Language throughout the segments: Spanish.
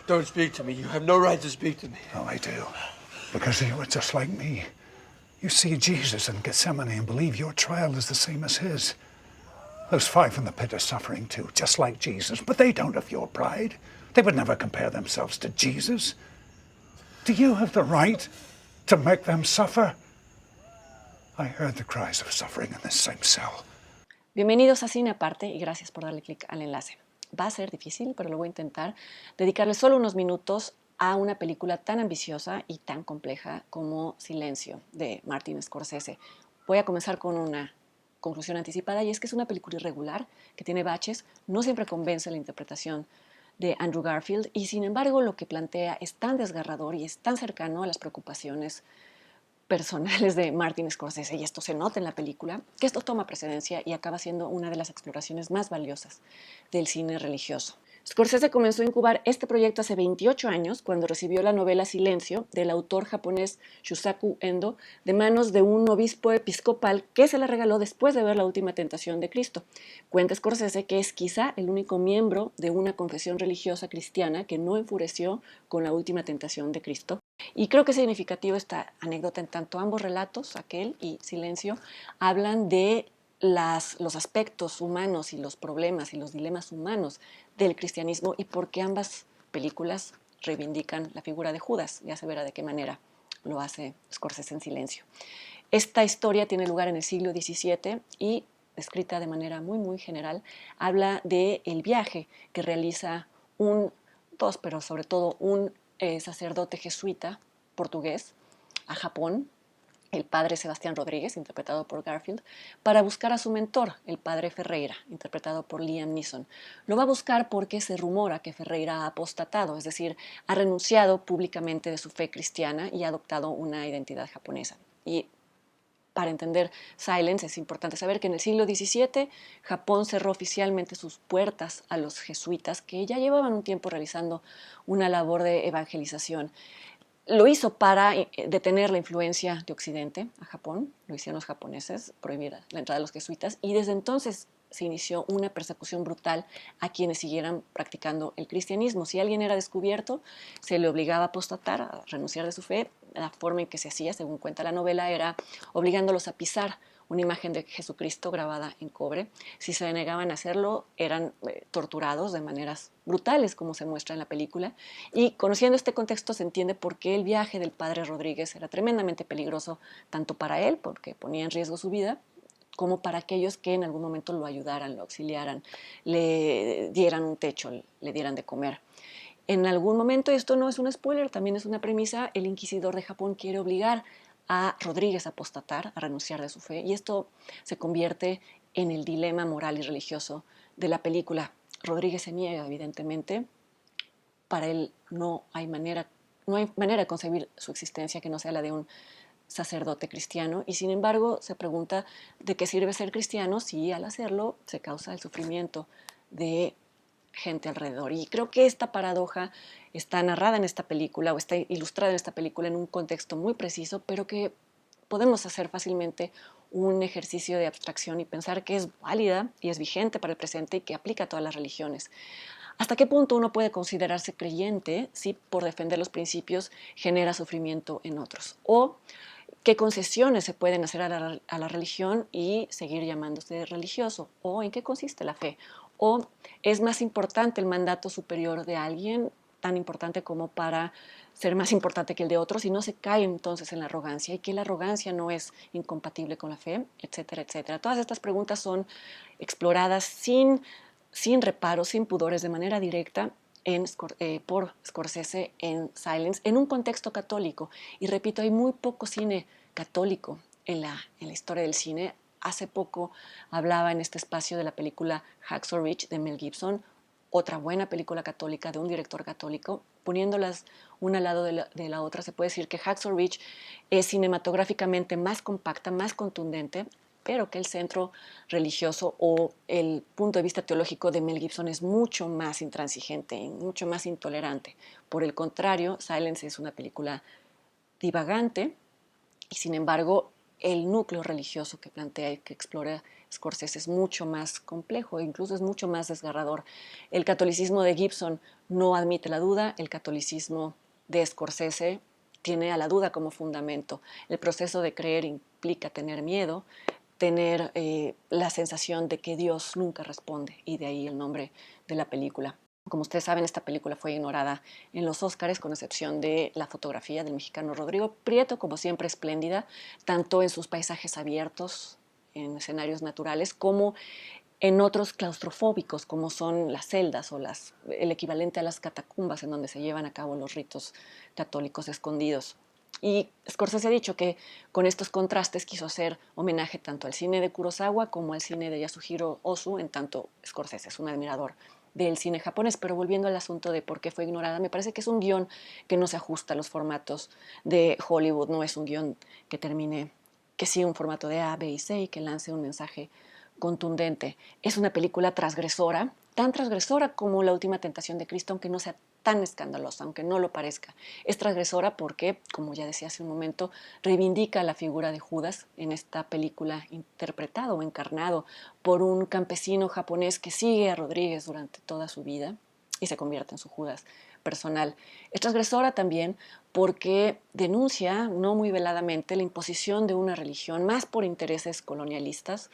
Don't speak to me. You have no right to speak to me. Oh, I do. Because you are just like me. You see Jesus in Gethsemane and believe your trial is the same as his. Those 5 in the pit are suffering too, just like Jesus, but they don't have your pride. They would never compare themselves to Jesus. Do you have the right to make them suffer? I heard the cries of suffering in this same cell. Bienvenidos a Cine Aparte y gracias por darle clic al enlace. Va a ser difícil, pero lo voy a intentar, dedicarle solo unos minutos a una película tan ambiciosa y tan compleja como Silencio, de Martin Scorsese. Voy a comenzar con una conclusión anticipada, y es que es una película irregular, que tiene baches, no siempre convence la interpretación de Andrew Garfield, y sin embargo lo que plantea es tan desgarrador y es tan cercano a las preocupaciones personales de Martin Scorsese, y esto se nota en la película, que esto toma precedencia y acaba siendo una de las exploraciones más valiosas del cine religioso. Scorsese comenzó a incubar este proyecto hace 28 años, cuando recibió la novela Silencio del autor japonés Shusaku Endo de manos de un obispo episcopal que se la regaló después de ver La Última Tentación de Cristo. Cuenta Scorsese que es quizá el único miembro de una confesión religiosa cristiana que no enfureció con La Última Tentación de Cristo. Y creo que es significativo esta anécdota, en tanto ambos relatos, aquel y Silencio, hablan de los aspectos humanos y los problemas y los dilemas humanos del cristianismo, y por qué ambas películas reivindican la figura de Judas. Ya se verá de qué manera lo hace Scorsese en Silencio. Esta historia tiene lugar en el siglo XVII y, descrita de manera muy general, habla del viaje que realiza pero sobre todo un sacerdote jesuita portugués a Japón, el padre Sebastián Rodríguez, interpretado por Garfield, para buscar a su mentor, el padre Ferreira, interpretado por Liam Neeson. Lo va a buscar porque se rumora que Ferreira ha apostatado, es decir, ha renunciado públicamente de su fe cristiana y ha adoptado una identidad japonesa. Y para entender Silence es importante saber que en el siglo XVII Japón cerró oficialmente sus puertas a los jesuitas, que ya llevaban un tiempo realizando una labor de evangelización. Lo hizo para detener la influencia de Occidente a Japón, lo hicieron los japoneses, prohibir la entrada de los jesuitas, y desde entonces se inició una persecución brutal a quienes siguieran practicando el cristianismo. Si alguien era descubierto, se le obligaba a apostatar, a renunciar de su fe. La forma en que se hacía, según cuenta la novela, era obligándolos a pisar una imagen de Jesucristo grabada en cobre. Si se negaban a hacerlo, eran torturados de maneras brutales, como se muestra en la película. Y conociendo este contexto se entiende por qué el viaje del padre Rodríguez era tremendamente peligroso, tanto para él, porque ponía en riesgo su vida, como para aquellos que en algún momento lo ayudaran, lo auxiliaran, le dieran un techo, le dieran de comer. En algún momento, y esto no es un spoiler, también es una premisa, el inquisidor de Japón quiere obligar a Rodríguez a apostatar, a renunciar de su fe, y esto se convierte en el dilema moral y religioso de la película. Rodríguez se niega, evidentemente. Para él no hay manera de concebir su existencia que no sea la de un sacerdote cristiano, y sin embargo se pregunta de qué sirve ser cristiano si al hacerlo se causa el sufrimiento de gente alrededor. Y creo que esta paradoja está narrada en esta película, o está ilustrada en esta película en un contexto muy preciso, pero que podemos hacer fácilmente un ejercicio de abstracción y pensar que es válida y es vigente para el presente y que aplica a todas las religiones. ¿Hasta qué punto uno puede considerarse creyente si por defender los principios genera sufrimiento en otros? ¿O qué concesiones se pueden hacer a la religión y seguir llamándose religioso? ¿O en qué consiste la fe? ¿O es más importante el mandato superior de alguien, tan importante como para ser más importante que el de otros, y no se cae entonces en la arrogancia, y que la arrogancia no es incompatible con la fe, etcétera, etcétera? Todas estas preguntas son exploradas sin reparos, sin pudores, de manera directa por Scorsese en Silence, en un contexto católico. Y repito, hay muy poco cine católico en la historia del cine. Hace poco hablaba en este espacio de la película Hacksaw Ridge de Mel Gibson, otra buena película católica de un director católico. Poniéndolas una al lado de la otra, se puede decir que Hacksaw Ridge es cinematográficamente más compacta, más contundente, pero que el centro religioso o el punto de vista teológico de Mel Gibson es mucho más intransigente y mucho más intolerante. Por el contrario, Silence es una película divagante, y sin embargo el núcleo religioso que plantea y que explora Scorsese es mucho más complejo, incluso es mucho más desgarrador. El catolicismo de Gibson no admite la duda, el catolicismo de Scorsese tiene a la duda como fundamento. El proceso de creer implica tener miedo, tener la sensación de que Dios nunca responde, y de ahí el nombre de la película. Como ustedes saben, esta película fue ignorada en los Óscares, con excepción de la fotografía del mexicano Rodrigo Prieto, como siempre espléndida, tanto en sus paisajes abiertos, en escenarios naturales, como en otros claustrofóbicos, como son las celdas o el equivalente a las catacumbas en donde se llevan a cabo los ritos católicos escondidos. Y Scorsese ha dicho que con estos contrastes quiso hacer homenaje tanto al cine de Kurosawa como al cine de Yasuhiro Ozu, en tanto Scorsese es un admirador del cine japonés. Pero volviendo al asunto de por qué fue ignorada, me parece que es un guión que no se ajusta a los formatos de Hollywood, no es un guión que termine, que siga un formato de A, B y C y que lance un mensaje contundente. Es una película transgresora, tan transgresora como La Última Tentación de Cristo, aunque no sea tan escandalosa, aunque no lo parezca. Es transgresora porque, como ya decía hace un momento, reivindica la figura de Judas en esta película, interpretado o encarnado por un campesino japonés que sigue a Rodríguez durante toda su vida y se convierte en su Judas personal. Es transgresora también porque denuncia, no muy veladamente, la imposición de una religión más por intereses colonialistas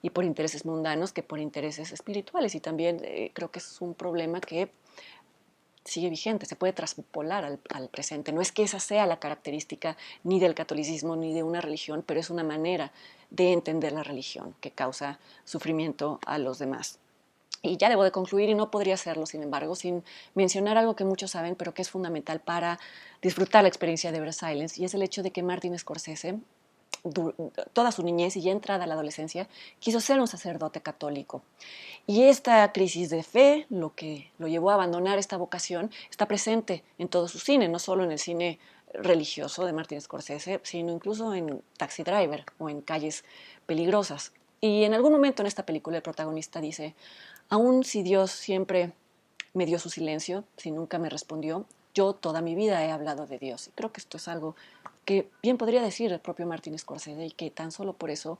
y por intereses mundanos que por intereses espirituales. Y también creo que es un problema que sigue vigente, se puede traspolar al presente. No es que esa sea la característica ni del catolicismo ni de una religión, pero es una manera de entender la religión que causa sufrimiento a los demás. Y ya debo de concluir, y no podría hacerlo, sin embargo, sin mencionar algo que muchos saben, pero que es fundamental para disfrutar la experiencia de ver Silence, y es el hecho de que Martin Scorsese, toda su niñez y ya entrada a la adolescencia, quiso ser un sacerdote católico. Y esta crisis de fe, lo que lo llevó a abandonar esta vocación, está presente en todo su cine, no solo en el cine religioso de Martin Scorsese, sino incluso en Taxi Driver o en Calles Peligrosas. Y en algún momento en esta película el protagonista dice: aun si Dios siempre me dio su silencio, si nunca me respondió, yo toda mi vida he hablado de Dios. Y creo que esto es algo que bien podría decir el propio Martin Scorsese, y que tan solo por eso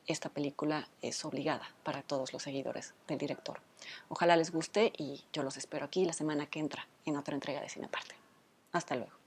esta película es obligada para todos los seguidores del director. Ojalá les guste y yo los espero aquí la semana que entra en otra entrega de Cine Aparte. Hasta luego.